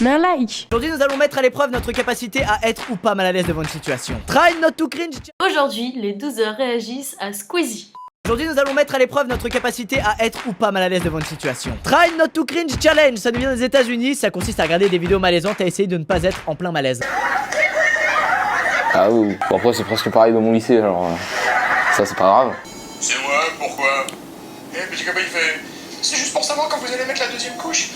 mais un like. Aujourd'hui nous allons mettre à l'épreuve notre capacité à être ou pas mal à l'aise devant une situation. Try not to cringe. Aujourd'hui, les 12 heures réagissent à Squeezie. Aujourd'hui nous allons mettre à l'épreuve notre capacité à être ou pas mal à l'aise devant une situation. Try not to cringe challenge, ça nous vient des États-Unis, ça consiste à regarder des vidéos malaisantes et à essayer de ne pas être en plein malaise. Ah oui, bon, après c'est presque pareil dans mon lycée, alors ça c'est pas grave. C'est moi, pourquoi? Eh, petit copain il fait... C'est juste pour savoir quand vous allez mettre la deuxième couche.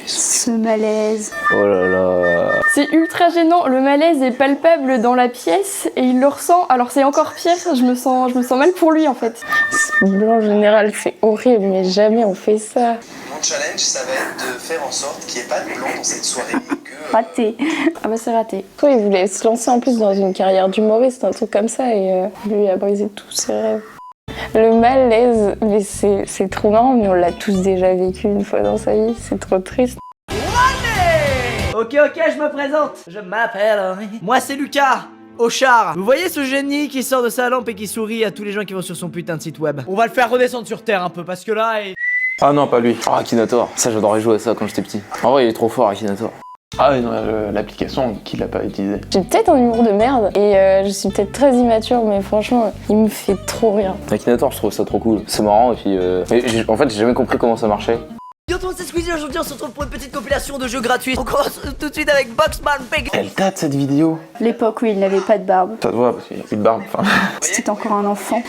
Ce malaise. Oh là là. C'est ultra gênant, le malaise est palpable dans la pièce et il le ressent, alors c'est encore pire, je me sens mal pour lui en fait. Ce blanc en général c'est horrible, mais jamais on fait ça. Mon challenge, ça va être de faire en sorte qu'il n'y ait pas de blanc dans cette soirée et que... Raté. Ah bah c'est raté. Toi il voulait se lancer en plus dans une carrière d'humoriste, un truc comme ça, et lui a brisé tous ses rêves. Le malaise, mais c'est trop marrant, mais on l'a tous déjà vécu une fois dans sa vie, c'est trop triste. Ok, je me présente. Je m'appelle... Moi c'est Lucas, au char. Vous voyez ce génie qui sort de sa lampe et qui sourit à tous les gens qui vont sur son putain de site web. On va le faire redescendre sur terre un peu parce que là... Ah non, pas lui. Ah, Akinator. Ça, j'adorais jouer à ça quand j'étais petit. En vrai, il est trop fort, Akinator. Ah oui, non, l'application qu'il a pas utilisée. J'ai peut-être un humour de merde, et je suis peut-être très immature, mais franchement, il me fait trop rire. Akinator, je trouve ça trop cool. C'est marrant, et puis... en fait, j'ai jamais compris comment ça marchait. Yo tout le monde, c'est Squeezie, aujourd'hui on se retrouve pour une petite compilation de jeux gratuits. On commence tout de suite avec Boxman Pig. Elle date cette vidéo. L'époque où il n'avait pas de barbe. Ça te voit parce qu'il n'y a plus de barbe, enfin... C'était encore un enfant.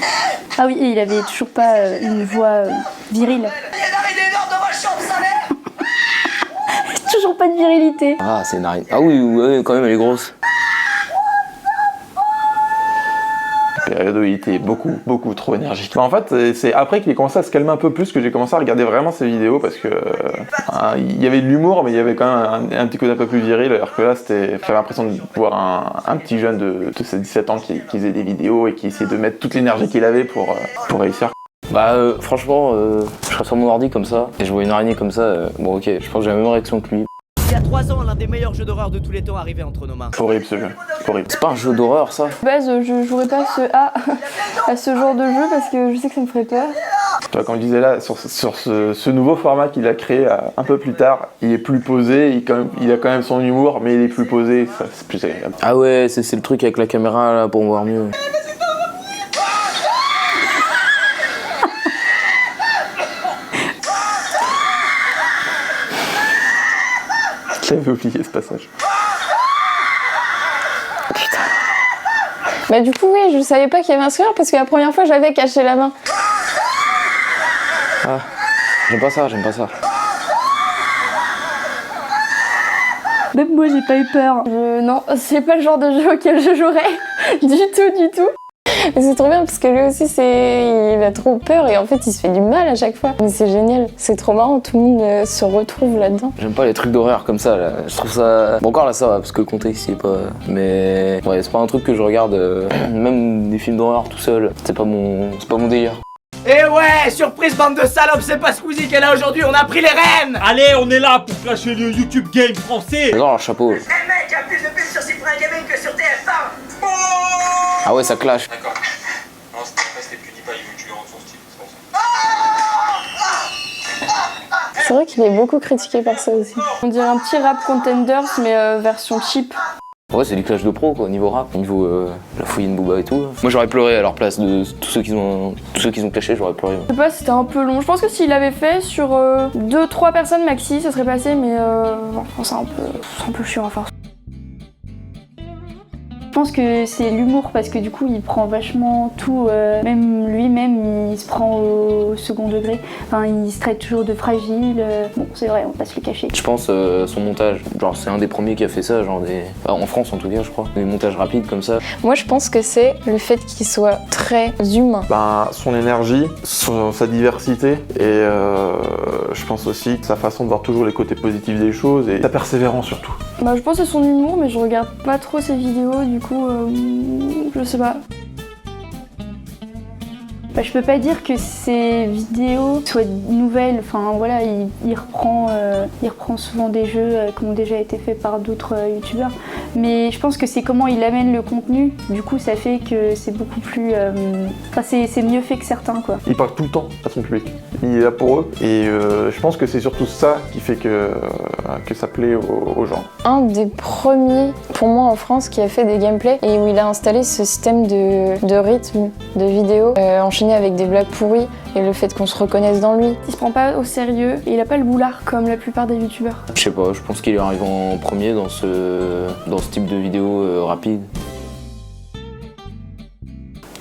Ah oui, et il avait toujours pas une voix virile. Toujours pas de virilité. Ah, c'est une arène. Ah oui, ouais, quand même, elle est grosse. Période où il était beaucoup trop énergique. Bah, en fait, c'est après qu'il a commencé à se calmer un peu plus que j'ai commencé à regarder vraiment ses vidéos parce que il y avait de l'humour, mais il y avait quand même un petit côté un peu plus viril, alors que là, j'avais l'impression de voir un petit jeune de 17 ans qui faisait des vidéos et qui essayait de mettre toute l'énergie qu'il avait pour réussir. Bah franchement, je serais sur mon ordi comme ça, et je vois une araignée comme ça, bon ok, je pense que j'ai la même réaction que lui. Il y a 3 ans, l'un des meilleurs jeux d'horreur de tous les temps arrivait entre nos mains. Horrible ce jeu, horrible. C'est pas un jeu d'horreur ça? De base, je jouerais pas à ce genre de jeu parce que je sais que ça me ferait peur. Toi, comme je disais là, sur ce nouveau format qu'il a créé un peu plus tard, il est plus posé, il a quand même son humour, mais il est plus posé, ça, c'est plus agréable. Ah ouais, c'est le truc avec la caméra là pour voir mieux. J'avais oublié ce passage. Putain. Bah du coup oui, je savais pas qu'il y avait un scooter parce que la première fois j'avais caché la main. Ah, j'aime pas ça. Même moi, j'ai pas eu peur. Non, c'est pas le genre de jeu auquel je jouerais. du tout. Mais c'est trop bien parce que lui aussi il a trop peur et en fait il se fait du mal à chaque fois. Mais c'est génial, c'est trop marrant, tout le monde se retrouve là-dedans. J'aime pas les trucs d'horreur comme ça là, je trouve ça... Bon encore là ça va parce que le contexte il est pas... Mais ouais, c'est pas un truc que je regarde, même des films d'horreur tout seul, c'est pas mon délire. Et ouais, surprise bande de salopes, c'est pas Squeezie qui est là aujourd'hui, on a pris les rênes. Allez, on est là pour clasher le YouTube Game français. J'adore leur chapeau. Eh mec, il y a plus de pubs sur Cyprien Gaming que sur TF1. Oh Ah ouais, ça clash. D'accord. Non, c'était PewDiePie, il veut tuer en son style, c'est pour ça. C'est vrai qu'il est beaucoup critiqué par ça aussi. On dirait un petit rap contenders mais version cheap. Ouais, c'est du clash de pro quoi, niveau rap, niveau la fouilline Booba et tout. Moi j'aurais pleuré à leur place de tous ceux qui ont clashé, j'aurais pleuré. Je sais pas, c'était un peu long. Je pense que s'il avait fait sur 2-3 personnes maxi, ça serait passé, mais c'est un peu chiant à faire. Je pense que c'est l'humour parce que du coup il prend vachement tout, même lui-même il se prend au second degré, enfin il se traite toujours de fragile, bon c'est vrai on va pas se le cacher. Je pense son montage, genre c'est un des premiers qui a fait ça, genre en France en tout cas je crois, des montages rapides comme ça. Moi je pense que c'est le fait qu'il soit très humain. Ben, son énergie, sa diversité et je pense aussi sa façon de voir toujours les côtés positifs des choses et sa persévérance surtout. Bah je pense que c'est son humour mais je regarde pas trop ses vidéos du coup je sais pas. Bah, je peux pas dire que ces vidéos soient nouvelles, enfin voilà, il reprend souvent des jeux qui ont déjà été faits par d'autres youtubeurs, mais je pense que c'est comment il amène le contenu. Du coup, ça fait que c'est beaucoup plus... Enfin, c'est mieux fait que certains, quoi. Il parle tout le temps à son public. Il est là pour eux. Et je pense que c'est surtout ça qui fait que ça plaît aux gens. Un des premiers, pour moi en France, qui a fait des gameplays et où il a installé ce système de rythme, de vidéo, enchaîné avec des blagues pourries et le fait qu'on se reconnaisse dans lui. Il se prend pas au sérieux et il a pas le boulard comme la plupart des youtubeurs. Je sais pas, je pense qu'il est arrivé en premier dans ce type de vidéo rapide.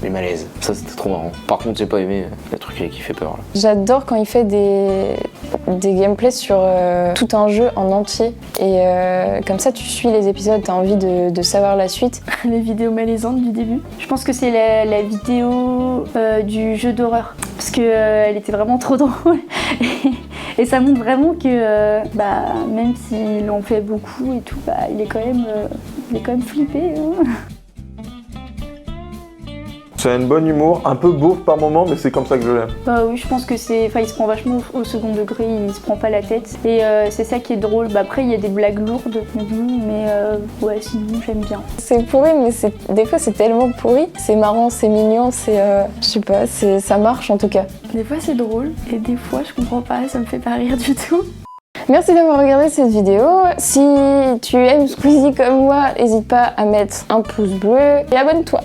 Les malaises, ça c'était trop marrant. Par contre, j'ai pas aimé le truc qui fait peur là. J'adore quand il fait des gameplays sur tout un jeu en entier et comme ça tu suis les épisodes, t'as envie de savoir la suite. Les vidéos malaisantes du début. Je pense que c'est la vidéo du jeu d'horreur parce que elle était vraiment trop drôle et ça montre vraiment que même s'il en fait beaucoup et tout, il est quand même flippé. Hein. C'est un bon humour, un peu beauf par moment, mais c'est comme ça que je l'aime. Bah oui, je pense que il se prend vachement au second degré, il se prend pas la tête. Et c'est ça qui est drôle. Après, il y a des blagues lourdes, mais ouais, sinon j'aime bien. C'est pourri, mais des fois c'est tellement pourri. C'est marrant, c'est mignon, je sais pas, ça marche en tout cas. Des fois c'est drôle et des fois je comprends pas, ça me fait pas rire du tout. Merci d'avoir regardé cette vidéo. Si tu aimes Squeezie comme moi, n'hésite pas à mettre un pouce bleu et abonne-toi.